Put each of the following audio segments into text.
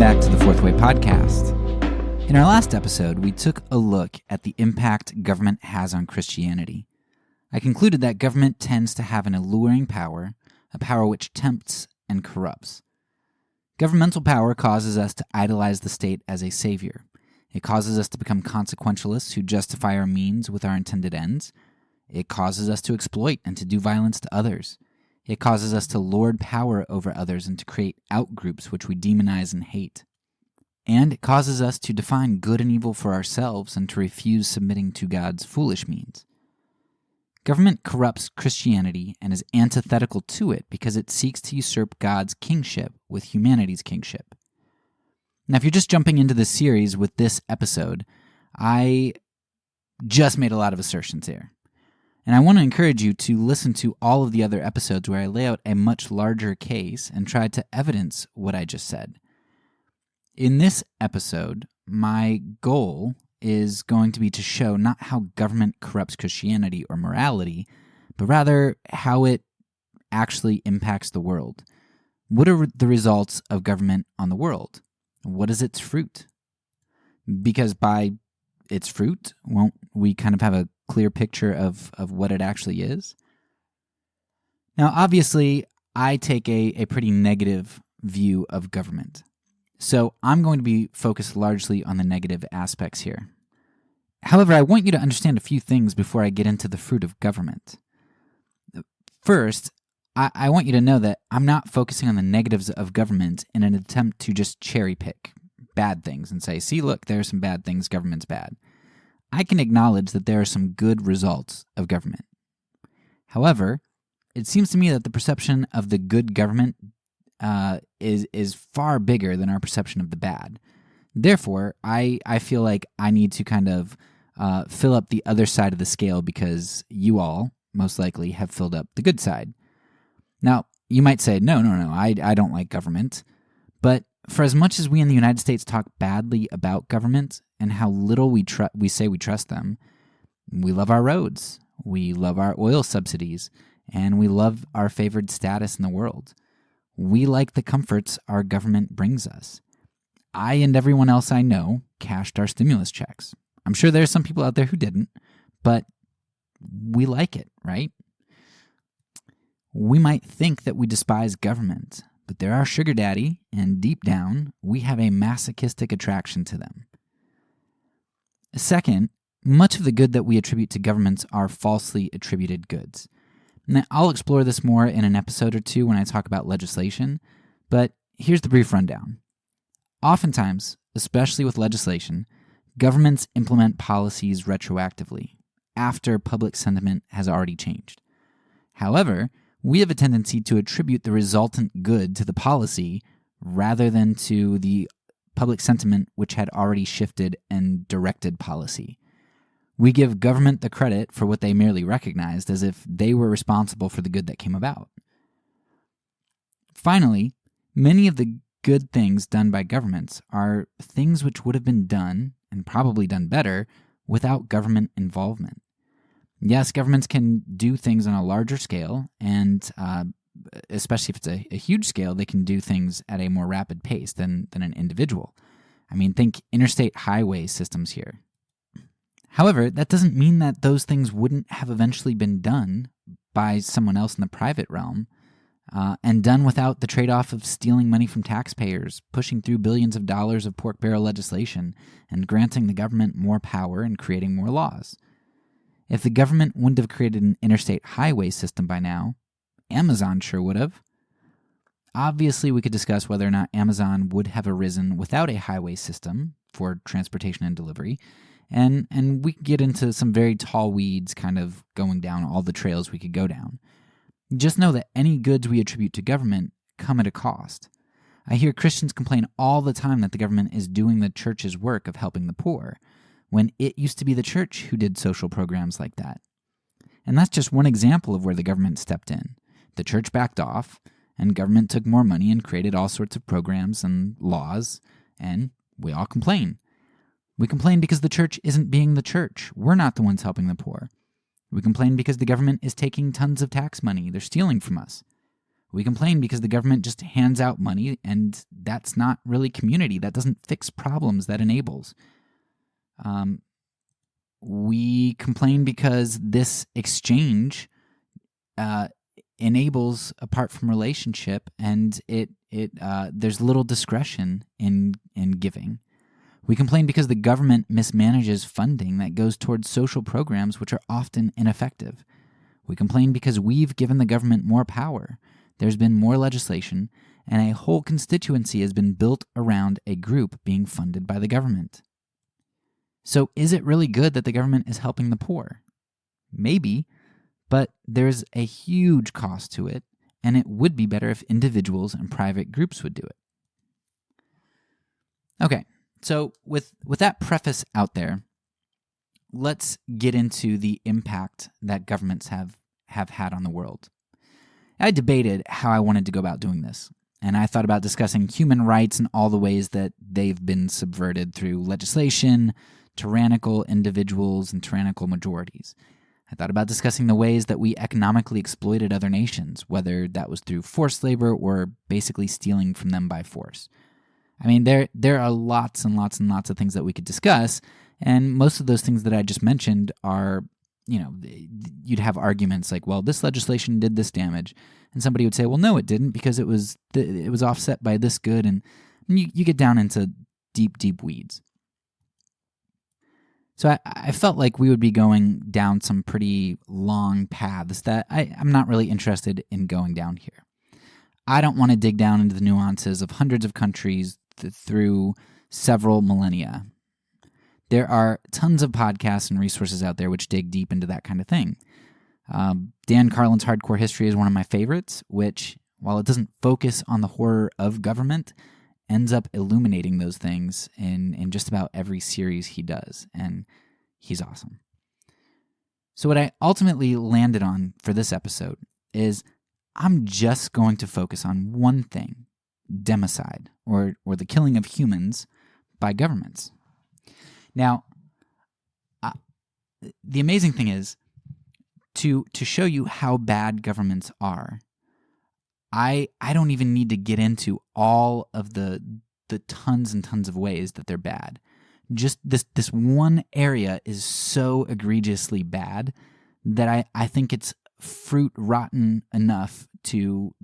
back to the Fourth Way Podcast. In our last episode, we took a look at the impact government has on Christianity. I concluded that government tends to have an alluring power, a power which tempts and corrupts. Governmental power causes us to idolize the state as a savior. It causes us to become consequentialists who justify our means with our intended ends. It causes us to exploit and to do violence to others. It causes us to lord power over others and to create outgroups which we demonize and hate. And it causes us to define good and evil for ourselves and to refuse submitting to God's foolish means. Government corrupts Christianity and is antithetical to it because it seeks to usurp God's kingship with humanity's kingship. Now, if you're just jumping into this series with this episode, I just made a lot of assertions here. And I want to encourage you to listen to all of the other episodes where I lay out a much larger case and try to evidence what I just said. In this episode, my goal is going to be to show not how government corrupts Christianity or morality, but rather how it actually impacts the world. What are the results of government on the world? What is its fruit? Because by its fruit, won't we kind of have a clear picture of what it actually is? Now, obviously, I take a pretty negative view of government. So I'm going to be focused largely on the negative aspects here. However, I want you to understand a few things before I get into the fruit of government. First, I want you to know that I'm not focusing on the negatives of government in an attempt to just cherry pick bad things and say, see, look, there are some bad things, government's bad. I can acknowledge that there are some good results of government. However, it seems to me that the perception of the good government is far bigger than our perception of the bad. Therefore, I feel like I need to kind of fill up the other side of the scale because you all, most likely, have filled up the good side. Now, you might say, no, I don't like government. But for as much as we in the United States talk badly about government and how little we say we trust them, we love our roads, we love our oil subsidies, and we love our favored status in the world. We like the comforts our government brings us. I and everyone else I know cashed our stimulus checks. I'm sure there are some people out there who didn't, but we like it, right? We might think that we despise government, but they're our sugar daddy, and deep down, we have a masochistic attraction to them. Second, much of the good that we attribute to governments are falsely attributed goods. Now, I'll explore this more in an episode or two when I talk about legislation, but here's the brief rundown. Oftentimes, especially with legislation, governments implement policies retroactively, after public sentiment has already changed. However, we have a tendency to attribute the resultant good to the policy rather than to the public sentiment which had already shifted and directed policy. We give government the credit for what they merely recognized as if they were responsible for the good that came about. Finally, many of the good things done by governments are things which would have been done, and probably done better, without government involvement. Yes, governments can do things on a larger scale, and especially if it's a huge scale, they can do things at a more rapid pace than an individual. I mean, think interstate highway systems here. However, that doesn't mean that those things wouldn't have eventually been done by someone else in the private realm, and done without the trade-off of stealing money from taxpayers, pushing through billions of dollars of pork barrel legislation, and granting the government more power and creating more laws. If the government wouldn't have created an interstate highway system by now, Amazon sure would have. Obviously, we could discuss whether or not Amazon would have arisen without a highway system for transportation and delivery, and we could get into some very tall weeds kind of going down all the trails we could go down. Just know that any goods we attribute to government come at a cost. I hear Christians complain all the time that the government is doing the church's work of helping the poor, when it used to be the church who did social programs like that. And that's just one example of where the government stepped in. The church backed off, and government took more money and created all sorts of programs and laws, and we all complain. We complain because the church isn't being the church. We're not the ones helping the poor. We complain because the government is taking tons of tax money. They're stealing from us. We complain because the government just hands out money, and that's not really community. That doesn't fix problems, that enables. We complain because this exchange enables apart from relationship, and there's little discretion in giving. We complain because the government mismanages funding that goes towards social programs which are often ineffective. We complain because we've given the government more power. There's been more legislation, and a whole constituency has been built around a group being funded by the government. So is it really good that the government is helping the poor? Maybe, but there's a huge cost to it, and it would be better if individuals and private groups would do it. Okay, so with that preface out there, let's get into the impact that governments have had on the world. I debated how I wanted to go about doing this, and I thought about discussing human rights and all the ways that they've been subverted through legislation, tyrannical individuals, and tyrannical majorities. I thought about discussing the ways that we economically exploited other nations, whether that was through forced labor or basically stealing from them by force. I mean, there are lots and lots and lots of things that we could discuss, and most of those things that I just mentioned are, you'd have arguments like, well, this legislation did this damage, and somebody would say, well, no, it didn't, because it was offset by this good, and you get down into deep, deep weeds. So I felt like we would be going down some pretty long paths that I'm not really interested in going down here. I don't want to dig down into the nuances of hundreds of countries through several millennia. There are tons of podcasts and resources out there which dig deep into that kind of thing. Dan Carlin's Hardcore History is one of my favorites, which, while it doesn't focus on the horror of government, ends up illuminating those things in just about every series he does, and he's awesome. So what I ultimately landed on for this episode is I'm just going to focus on one thing: democide, or the killing of humans by governments. Now, the amazing thing is, to show you how bad governments are, I don't even need to get into all of the tons and tons of ways that they're bad. Just this one area is so egregiously bad that I think it's fruit rotten enough to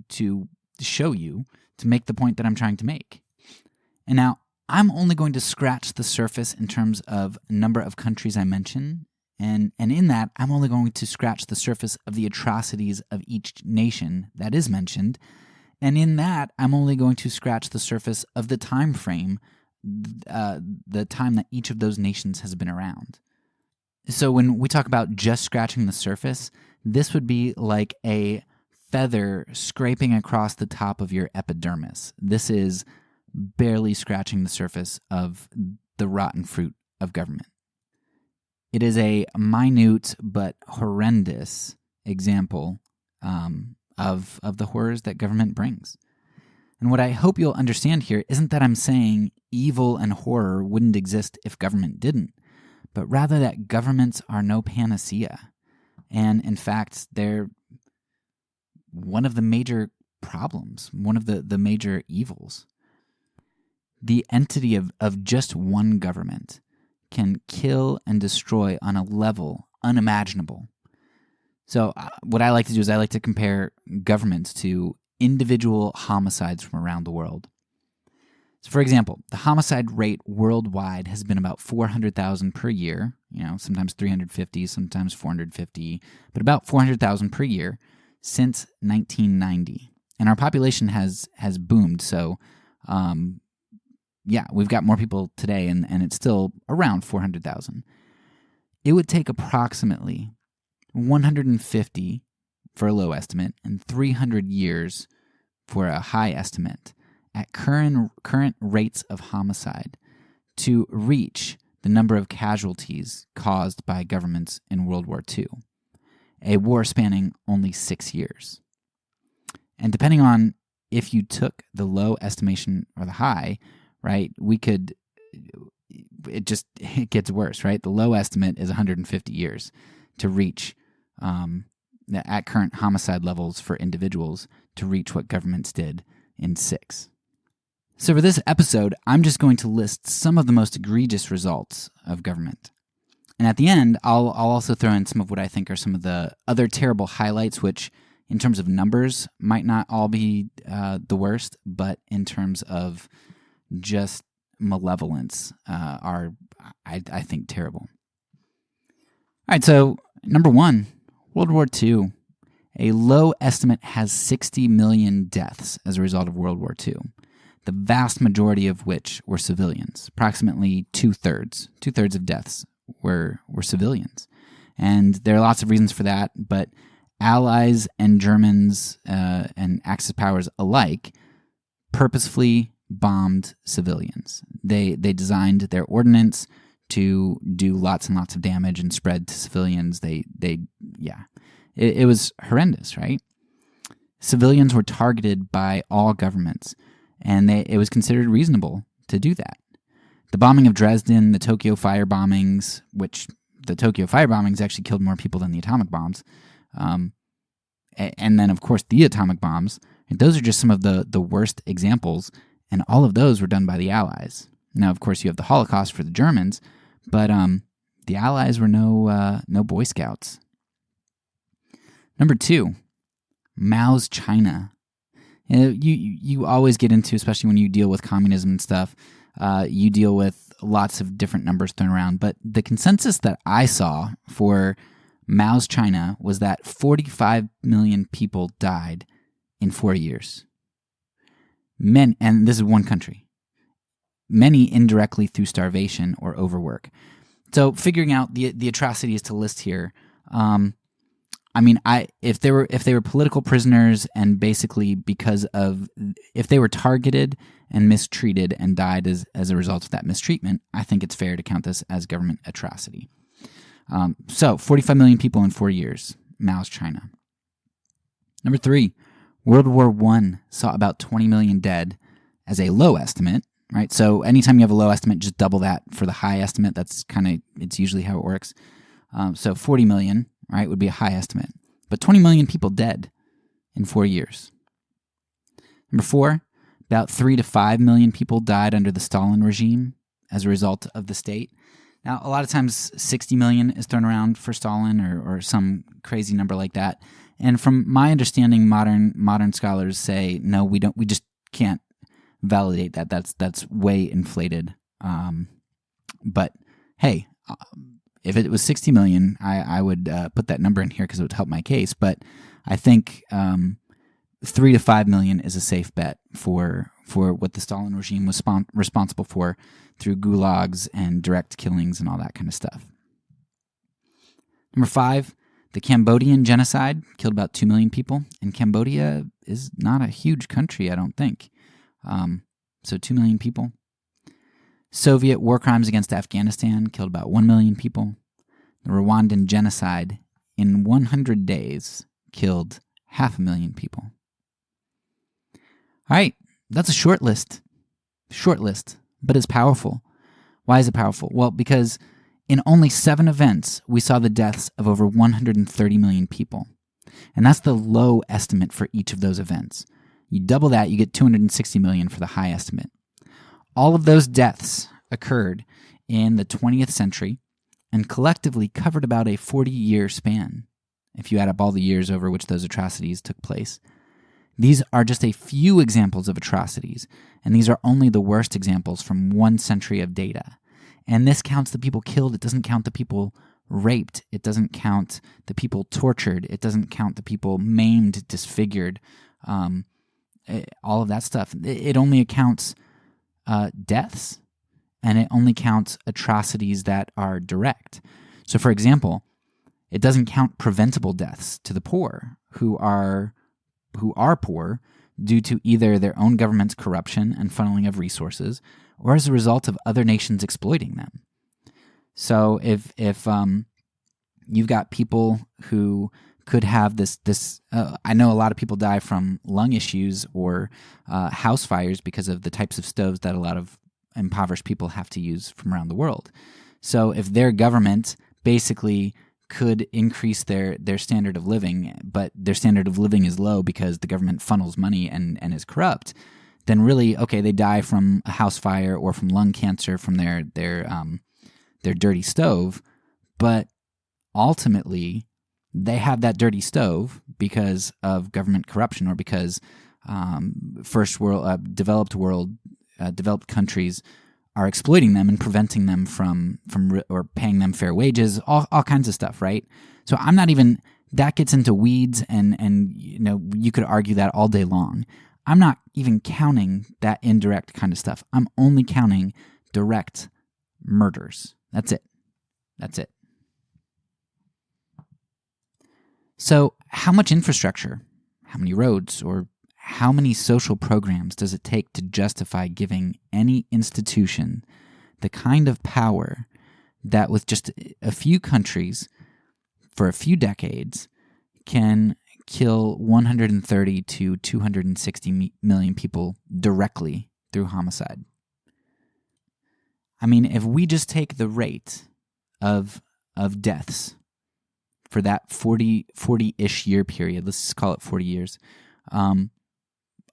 show you, to make the point that I'm trying to make. And now, I'm only going to scratch the surface in terms of number of countries I mention, and in that, I'm only going to scratch the surface of the atrocities of each nation that is mentioned, and in that, I'm only going to scratch the surface of the time frame, the time that each of those nations has been around. So when we talk about just scratching the surface, this would be like a feather scraping across the top of your epidermis. This is barely scratching the surface of the rotten fruit of government. It is a minute but horrendous example of the horrors that government brings. And what I hope you'll understand here isn't that I'm saying evil and horror wouldn't exist if government didn't, but rather that governments are no panacea. And in fact, they're one of the major problems, one of the major evils. The entity of just one government can kill and destroy on a level unimaginable. So what I like to do is I like to compare governments to individual homicides from around the world. So for example, the homicide rate worldwide has been about 400,000 per year, sometimes 350, sometimes 450, but about 400,000 per year since 1990. And our population has boomed, so we've got more people today, and it's still around 400,000. It would take approximately 150 for a low estimate and 300 years for a high estimate at current rates of homicide to reach the number of casualties caused by governments in World War II, a war spanning only 6 years. And depending on if you took the low estimation or the high, right, it gets worse, right? The low estimate is 150 years to reach, at current homicide levels for individuals, to reach what governments did in 6. So for this episode, I'm just going to list some of the most egregious results of government. And at the end, I'll also throw in some of what I think are some of the other terrible highlights, which in terms of numbers might not all be the worst, but in terms of just malevolence are, I think, terrible. All right, so number 1, World War II. A low estimate has 60 million deaths as a result of World War II, the vast majority of which were civilians. Approximately two-thirds of deaths were civilians. And there are lots of reasons for that, but Allies and Germans and Axis powers alike purposefully bombed civilians. They designed their ordnance to do lots and lots of damage and spread to civilians. It was horrendous, right? Civilians were targeted by all governments, and it was considered reasonable to do that. The bombing of Dresden, the Tokyo fire bombings, which the Tokyo fire bombings actually killed more people than the atomic bombs, and then, of course, the atomic bombs. And those are just some of the worst examples, and all of those were done by the Allies. Now, of course, you have the Holocaust for the Germans, but the Allies were no Boy Scouts. Number 2, Mao's China. You always get into, especially when you deal with communism and stuff, you deal with lots of different numbers thrown around. But the consensus that I saw for Mao's China was that 45 million people died in 4 years. And this is one country. Many indirectly through starvation or overwork. So figuring out the atrocities to list here, if they were political prisoners and basically if they were targeted and mistreated and died as a result of that mistreatment, I think it's fair to count this as government atrocity. So 45 million people in 4 years, Mao's China. Number 3, World War I saw about 20 million dead as a low estimate, right? So anytime you have a low estimate, just double that for the high estimate. It's usually how it works. So 40 million, right, would be a high estimate. But 20 million people dead in 4 years. Number 4, about 3 to 5 million people died under the Stalin regime as a result of the state. Now, a lot of times 60 million is thrown around for Stalin or some crazy number like that. And from my understanding, modern scholars say, no, we just can't validate that. That's way inflated. But hey, if it was 60 million, I would put that number in here because it would help my case. But I think 3 to 5 million is a safe bet for what the Stalin regime was responsible for through gulags and direct killings and all that kind of stuff. Number 5, the Cambodian genocide killed about 2 million people. And Cambodia is not a huge country, I don't think. So 2 million people. Soviet war crimes against Afghanistan killed about 1 million people. The Rwandan genocide in 100 days killed 500,000 people. All right, that's a short list, but it's powerful. Why is it powerful? Well, because in only 7 events, we saw the deaths of over 130 million people. And that's the low estimate for each of those events. You double that, you get 260 million for the high estimate. All of those deaths occurred in the 20th century and collectively covered about a 40-year span, if you add up all the years over which those atrocities took place. These are just a few examples of atrocities, and these are only the worst examples from 1 century of data. And this counts the people killed. It doesn't count the people raped. It doesn't count the people tortured. It doesn't count the people maimed, disfigured, all of that stuff. It only accounts deaths, and it only counts atrocities that are direct. So, for example, it doesn't count preventable deaths to the poor who are poor due to either their own government's corruption and funneling of resources, or as a result of other nations exploiting them. So if you've got people who could have this I know a lot of people die from lung issues or house fires because of the types of stoves that a lot of impoverished people have to use from around the world. So if their government basically could increase their standard of living, but their standard of living is low because the government funnels money and is corrupt, then really, okay, they die from a house fire or from lung cancer from their dirty stove, but ultimately they have that dirty stove because of government corruption or because developed countries are exploiting them and preventing them from or paying them fair wages, all kinds of stuff, right? So I'm not even, that gets into weeds and you could argue that all day long. I'm not even counting that indirect kind of stuff. I'm only counting direct murders. That's it. So how much infrastructure, how many roads, or how many social programs does it take to justify giving any institution the kind of power that with just a few countries for a few decades can kill 130 to 260 million people directly through homicide? I mean, if we just take the rate of deaths for that 40-ish year period, let's just call it 40 years,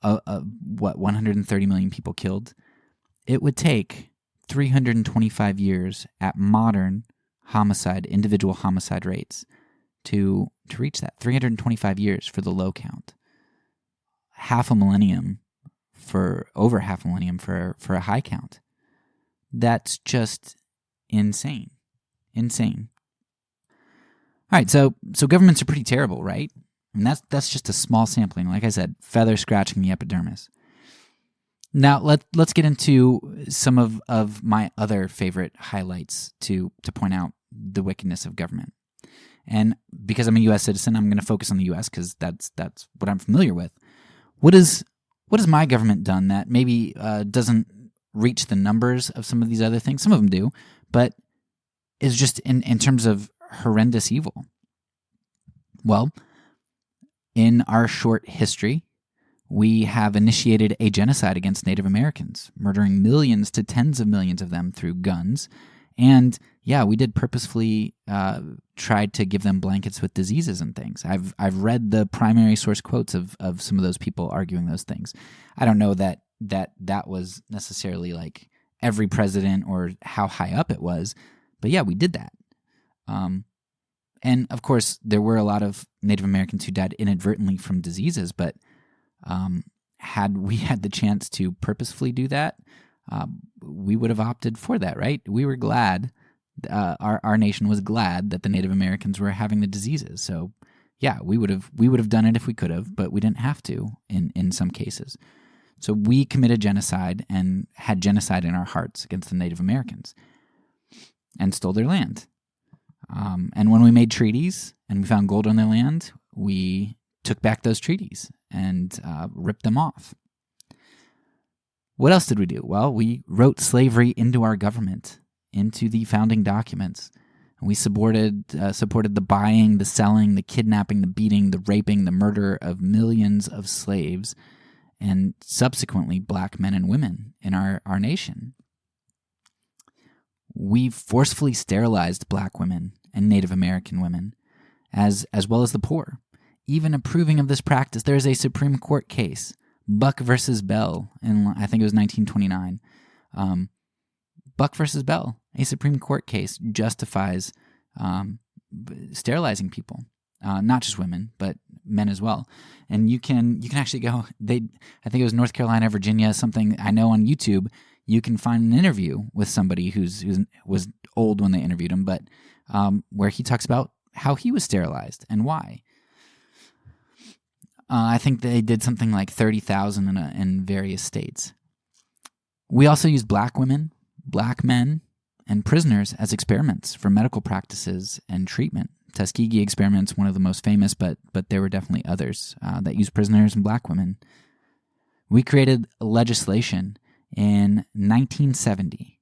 130 million people killed, it would take 325 years at modern individual homicide rates to reach that. 325 years for the low count. Over half a millennium for a high count. That's just insane. All right, so governments are pretty terrible, right? And that's just a small sampling. Like I said, feather scratching the epidermis. Now let's get into some of my other favorite highlights to point out the wickedness of government. And because I'm a U.S. citizen, I'm going to focus on the U.S. because that's what I'm familiar with. What has my government done that maybe doesn't reach the numbers of some of these other things? Some of them do, but is just in terms of horrendous evil. Well, in our short history, we have initiated a genocide against Native Americans, murdering millions to tens of millions of them through guns. And yeah, we did purposefully try to give them blankets with diseases and things. I've read the primary source quotes of some of those people arguing those things. I don't know that was necessarily like every president or how high up it was, but yeah, we did that. And of course, there were a lot of Native Americans who died inadvertently from diseases, but had we had the chance to purposefully do that, we would have opted for that, right? We were glad, our nation was glad that the Native Americans were having the diseases. So yeah, we would have done it if we could have, but we didn't have to in some cases. So we committed genocide and had genocide in our hearts against the Native Americans and stole their land. And when we made treaties and we found gold on their land, we took back those treaties and ripped them off. What else did we do? Well, we wrote slavery into our government, into the founding documents. We supported the buying, the selling, the kidnapping, the beating, the raping, the murder of millions of slaves and subsequently black men and women in our nation. We forcefully sterilized black women and Native American women, as well as the poor. Even approving of this practice, there is a Supreme Court case, Buck versus Bell, in I think it was 1929. Buck versus Bell, a Supreme Court case, justifies sterilizing people, not just women, but men as well. And you can actually go. I think it was North Carolina, Virginia, something I know on YouTube. You can find an interview with somebody who was old when they interviewed him, but where he talks about how he was sterilized and why. I think they did something like 30,000 in various states. We also used black women, black men, and prisoners as experiments for medical practices and treatment. Tuskegee experiment's one of the most famous, but there were definitely others that used prisoners and black women. We created legislation in 1970.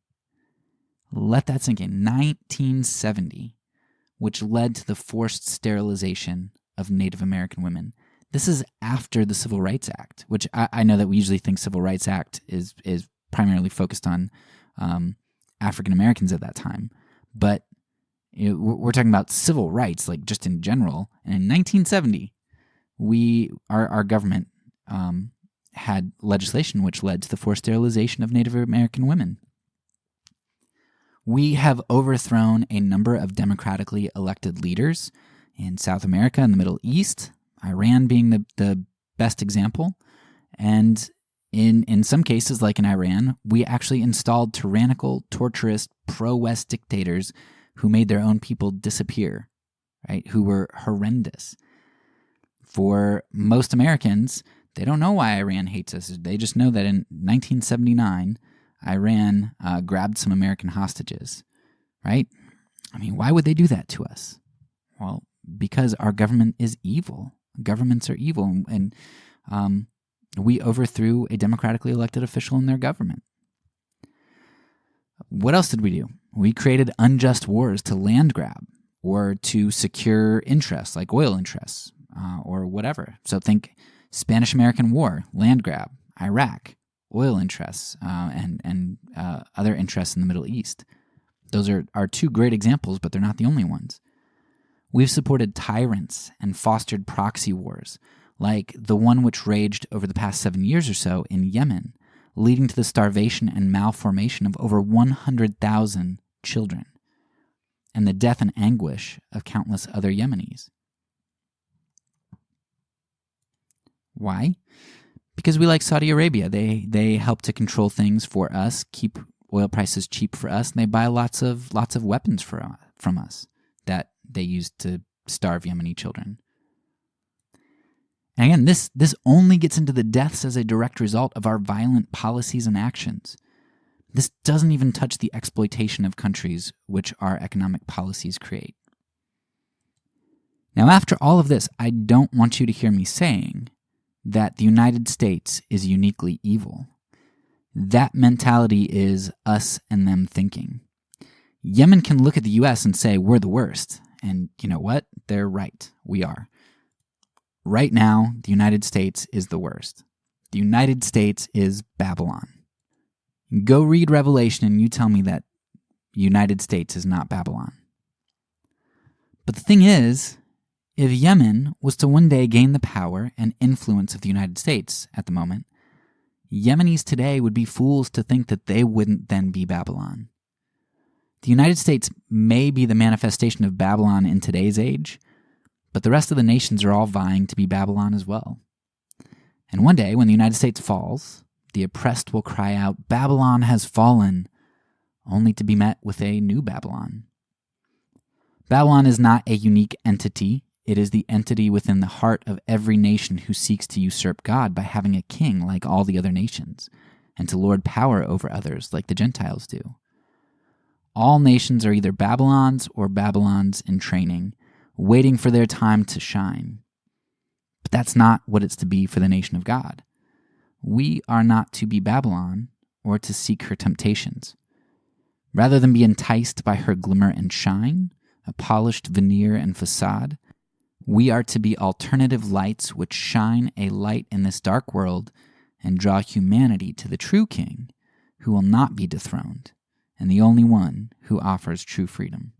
Let that sink in. 1970, which led to the forced sterilization of Native American women. This is after the Civil Rights Act, which I know that we usually think Civil Rights Act is primarily focused on African Americans at that time, but We're talking about civil rights, like just in general. And in 1970, our government had legislation which led to the forced sterilization of Native American women. We have overthrown a number of democratically elected leaders in South America and the Middle East, Iran being the best example. And in some cases, like in Iran, we actually installed tyrannical, torturous, pro-West dictators who made their own people disappear, right? Who were horrendous. For most Americans, they don't know why Iran hates us. They just know that in 1979, Iran grabbed some American hostages, right? I mean, why would they do that to us? Well, because our government is evil. Governments are evil, and we overthrew a democratically elected official in their government. What else did we do? We created unjust wars to land grab or to secure interests, like oil interests or whatever. So think Spanish-American War, land grab, Iraq, oil interests, and other interests in the Middle East. Those are two great examples, but they're not the only ones. We've supported tyrants and fostered proxy wars, like the one which raged over the past 7 years or so in Yemen, leading to the starvation and malformation of over 100,000 children, and the death and anguish of countless other Yemenis. Why? Because we like Saudi Arabia. They help to control things for us, keep oil prices cheap for us, and they buy lots of weapons from us that they use to starve Yemeni children. And again, this only gets into the deaths as a direct result of our violent policies and actions. This doesn't even touch the exploitation of countries which our economic policies create. Now, after all of this, I don't want you to hear me saying that the United States is uniquely evil. That mentality is us and them thinking. Yemen can look at the U.S. and say, we're the worst. And you know what? They're right. We are. Right now, the United States is the worst. The United States is Babylon. Go read Revelation and you tell me that United States is not Babylon. But the thing is, if Yemen was to one day gain the power and influence of the United States at the moment, Yemenis today would be fools to think that they wouldn't then be Babylon. The United States may be the manifestation of Babylon in today's age, but the rest of the nations are all vying to be Babylon as well. And one day, when the United States falls, the oppressed will cry out, "Babylon has fallen," only to be met with a new Babylon. Babylon is not a unique entity. It is the entity within the heart of every nation who seeks to usurp God by having a king like all the other nations, and to lord power over others like the Gentiles do. All nations are either Babylons or Babylons in training, waiting for their time to shine. But that's not what it's to be for the nation of God. We are not to be Babylon or to seek her temptations. Rather than be enticed by her glimmer and shine, a polished veneer and facade, we are to be alternative lights which shine a light in this dark world and draw humanity to the true King, who will not be dethroned, and the only one who offers true freedom.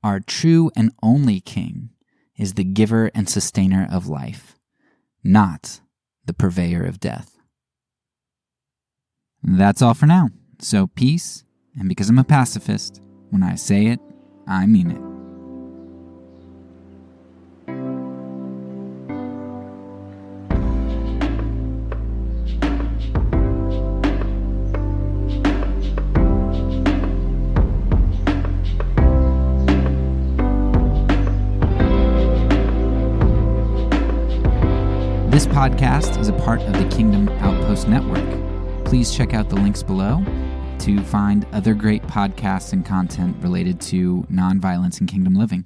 Our true and only King is the giver and sustainer of life, not the purveyor of death. That's all for now. So peace, and because I'm a pacifist, when I say it, I mean it. This podcast is a part of the Kingdom Outpost Network. Please check out the links below to find other great podcasts and content related to nonviolence and kingdom living.